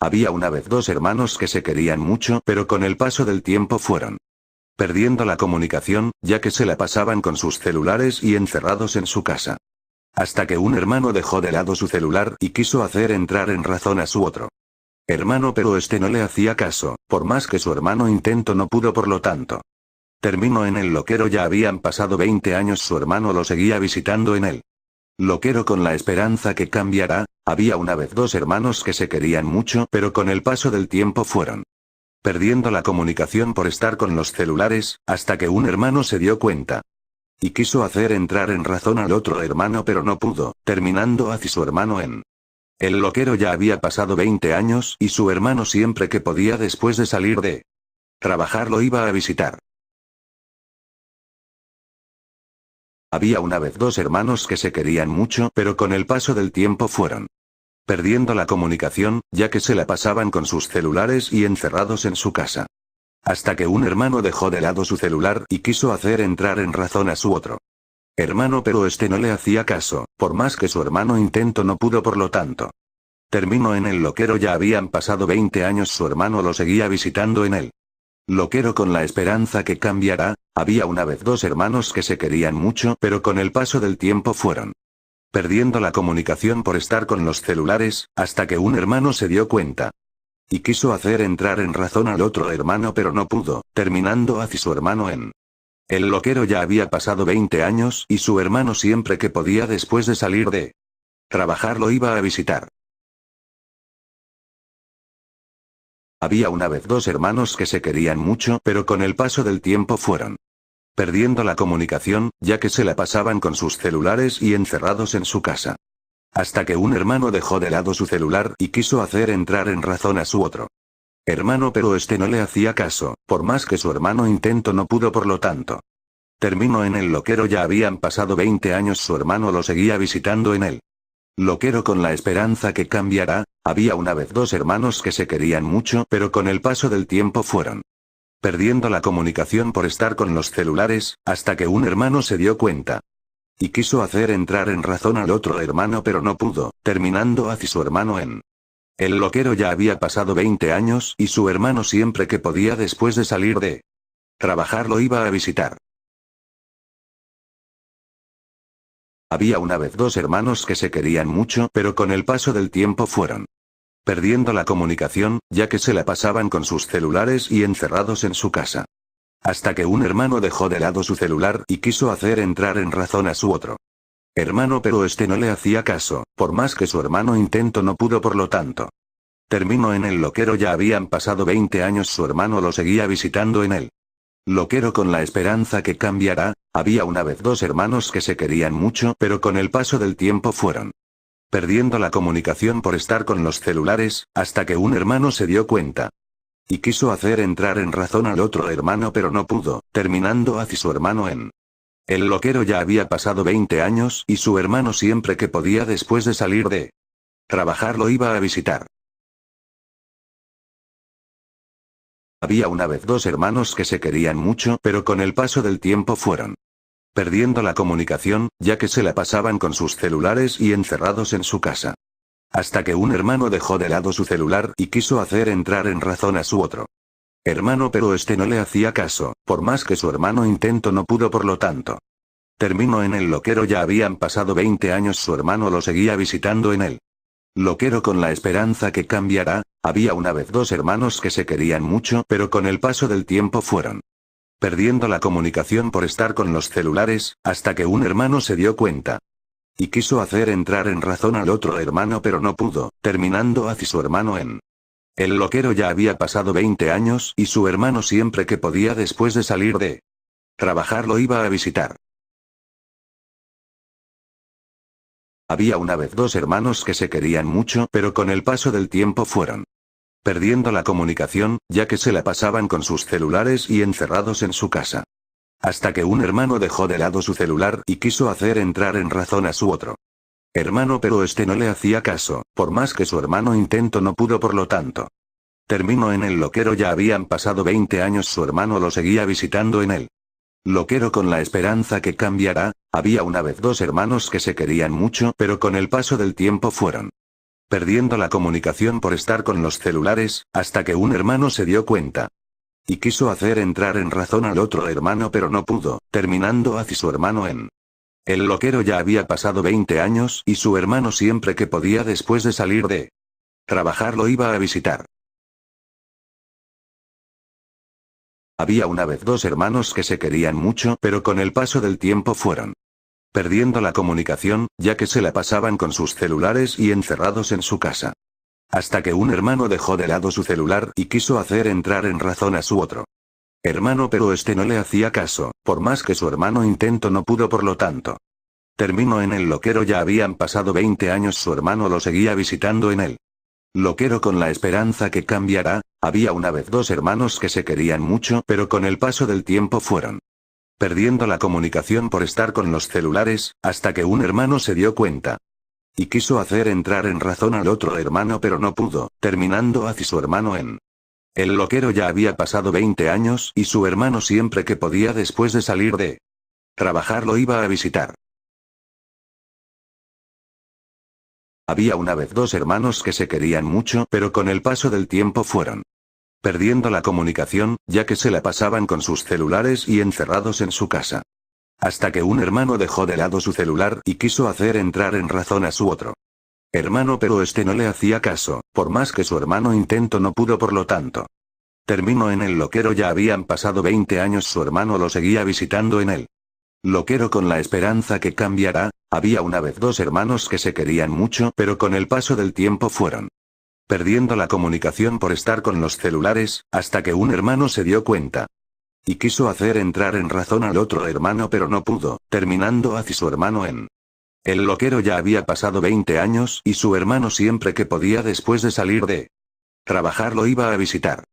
había una vez dos hermanos que se querían mucho, pero con el paso del tiempo fueron perdiendo la comunicación, ya que se la pasaban con sus celulares y encerrados en su casa. Hasta que un hermano dejó de lado su celular y quiso hacer entrar en razón a su otro hermano, pero este no le hacía caso, por más que su hermano intentó no pudo, por lo tanto terminó en el loquero. Ya habían pasado 20 años, su hermano lo seguía visitando en el loquero con la esperanza que cambiará. Había una vez dos hermanos que se querían mucho, pero con el paso del tiempo fueron perdiendo la comunicación por estar con los celulares, hasta que un hermano se dio cuenta y quiso hacer entrar en razón al otro hermano, pero no pudo, terminando hacia su hermano en el loquero. Ya había pasado 20 años y su hermano siempre que podía después de salir de trabajar lo iba a visitar. Había una vez dos hermanos que se querían mucho, pero con el paso del tiempo fueron perdiendo la comunicación, ya que se la pasaban con sus celulares y encerrados en su casa. Hasta que un hermano dejó de lado su celular y quiso hacer entrar en razón a su otro hermano, pero este no le hacía caso, por más que su hermano intentó no pudo, por lo tanto terminó en el loquero. Ya habían pasado 20 años, su hermano lo seguía visitando en el loquero con la esperanza que cambiará. Había una vez dos hermanos que se querían mucho, pero con el paso del tiempo fueron perdiendo la comunicación por estar con los celulares, hasta que un hermano se dio cuenta y quiso hacer entrar en razón al otro hermano, pero no pudo, terminando hacia su hermano en el loquero. Ya había pasado 20 años y su hermano siempre que podía después de salir de trabajar lo iba a visitar. Había una vez dos hermanos que se querían mucho, pero con el paso del tiempo fueron perdiendo la comunicación, ya que se la pasaban con sus celulares y encerrados en su casa. Hasta que un hermano dejó de lado su celular y quiso hacer entrar en razón a su otro hermano, pero este no le hacía caso, por más que su hermano intentó no pudo, por lo tanto terminó en el loquero. Ya habían pasado 20 años, su hermano lo seguía visitando en el loquero con la esperanza que cambiará. Había una vez dos hermanos que se querían mucho, pero con el paso del tiempo fueron perdiendo la comunicación por estar con los celulares, hasta que un hermano se dio cuenta y quiso hacer entrar en razón al otro hermano, pero no pudo, terminando hacia su hermano en el loquero. Ya había pasado 20 años y su hermano siempre que podía después de salir de trabajar lo iba a visitar. Había una vez dos hermanos que se querían mucho, pero con el paso del tiempo fueron perdiendo la comunicación, ya que se la pasaban con sus celulares y encerrados en su casa. Hasta que un hermano dejó de lado su celular y quiso hacer entrar en razón a su otro hermano, pero este no le hacía caso, por más que su hermano intentó no pudo, por lo tanto terminó en el loquero. Ya habían pasado 20 años, su hermano lo seguía visitando en el loquero con la esperanza que cambiará. Había una vez dos hermanos que se querían mucho, pero con el paso del tiempo fueron perdiendo la comunicación por estar con los celulares, hasta que un hermano se dio cuenta y quiso hacer entrar en razón al otro hermano, pero no pudo, terminando hacia su hermano en el loquero. Ya había pasado 20 años y su hermano siempre que podía después de salir de trabajar lo iba a visitar. Había una vez dos hermanos que se querían mucho, pero con el paso del tiempo fueron perdiendo la comunicación, ya que se la pasaban con sus celulares y encerrados en su casa. Hasta que un hermano dejó de lado su celular y quiso hacer entrar en razón a su otro hermano, pero este no le hacía caso, por más que su hermano intentó no pudo, por lo tanto terminó en el loquero. Ya habían pasado 20 años, su hermano lo seguía visitando en el loquero con la esperanza que cambiará. Había una vez dos hermanos que se querían mucho, pero con el paso del tiempo fueron perdiendo la comunicación por estar con los celulares, hasta que un hermano se dio cuenta y quiso hacer entrar en razón al otro hermano, pero no pudo, terminando hacia su hermano en el loquero. Ya había pasado 20 años y su hermano siempre que podía después de salir de trabajar lo iba a visitar. Había una vez dos hermanos que se querían mucho, pero con el paso del tiempo fueron perdiendo la comunicación, ya que se la pasaban con sus celulares y encerrados en su casa. Hasta que un hermano dejó de lado su celular y quiso hacer entrar en razón a su otro hermano, pero este no le hacía caso, por más que su hermano intentó no pudo, por lo tanto terminó en el loquero. Ya habían pasado 20 años, su hermano lo seguía visitando en el loquero con la esperanza que cambiará. Había una vez dos hermanos que se querían mucho, pero con el paso del tiempo fueron perdiendo la comunicación por estar con los celulares, hasta que un hermano se dio cuenta. Y quiso hacer entrar en razón al otro hermano pero no pudo, terminando hacia su hermano en. El loquero ya había pasado 20 años y su hermano siempre que podía después de salir de trabajar lo iba a visitar. Había una vez dos hermanos que se querían mucho pero con el paso del tiempo fueron perdiendo la comunicación, ya que se la pasaban con sus celulares y encerrados en su casa. Hasta que un hermano dejó de lado su celular y quiso hacer entrar en razón a su otro hermano pero este no le hacía caso, por más que su hermano intentó no pudo por lo tanto. Terminó en el loquero ya habían pasado 20 años su hermano lo seguía visitando en él. Loquero con la esperanza que cambiará, había una vez dos hermanos que se querían mucho pero con el paso del tiempo fueron perdiendo la comunicación por estar con los celulares, hasta que un hermano se dio cuenta. Y quiso hacer entrar en razón al otro hermano pero no pudo, terminando hacia su hermano en. El loquero ya había pasado 20 años y su hermano siempre que podía después de salir de trabajar lo iba a visitar. Había una vez dos hermanos que se querían mucho pero con el paso del tiempo fueron perdiendo la comunicación, ya que se la pasaban con sus celulares y encerrados en su casa. Hasta que un hermano dejó de lado su celular y quiso hacer entrar en razón a su otro hermano pero este no le hacía caso, por más que su hermano intentó no pudo por lo tanto. Terminó en el loquero ya habían pasado 20 años su hermano lo seguía visitando en él. Loquero con la esperanza que cambiará, había una vez dos hermanos que se querían mucho pero con el paso del tiempo fueron perdiendo la comunicación por estar con los celulares, hasta que un hermano se dio cuenta. Y quiso hacer entrar en razón al otro hermano pero no pudo, terminando hacia su hermano en. El loquero ya había pasado 20 años y su hermano siempre que podía después de salir de trabajar lo iba a visitar.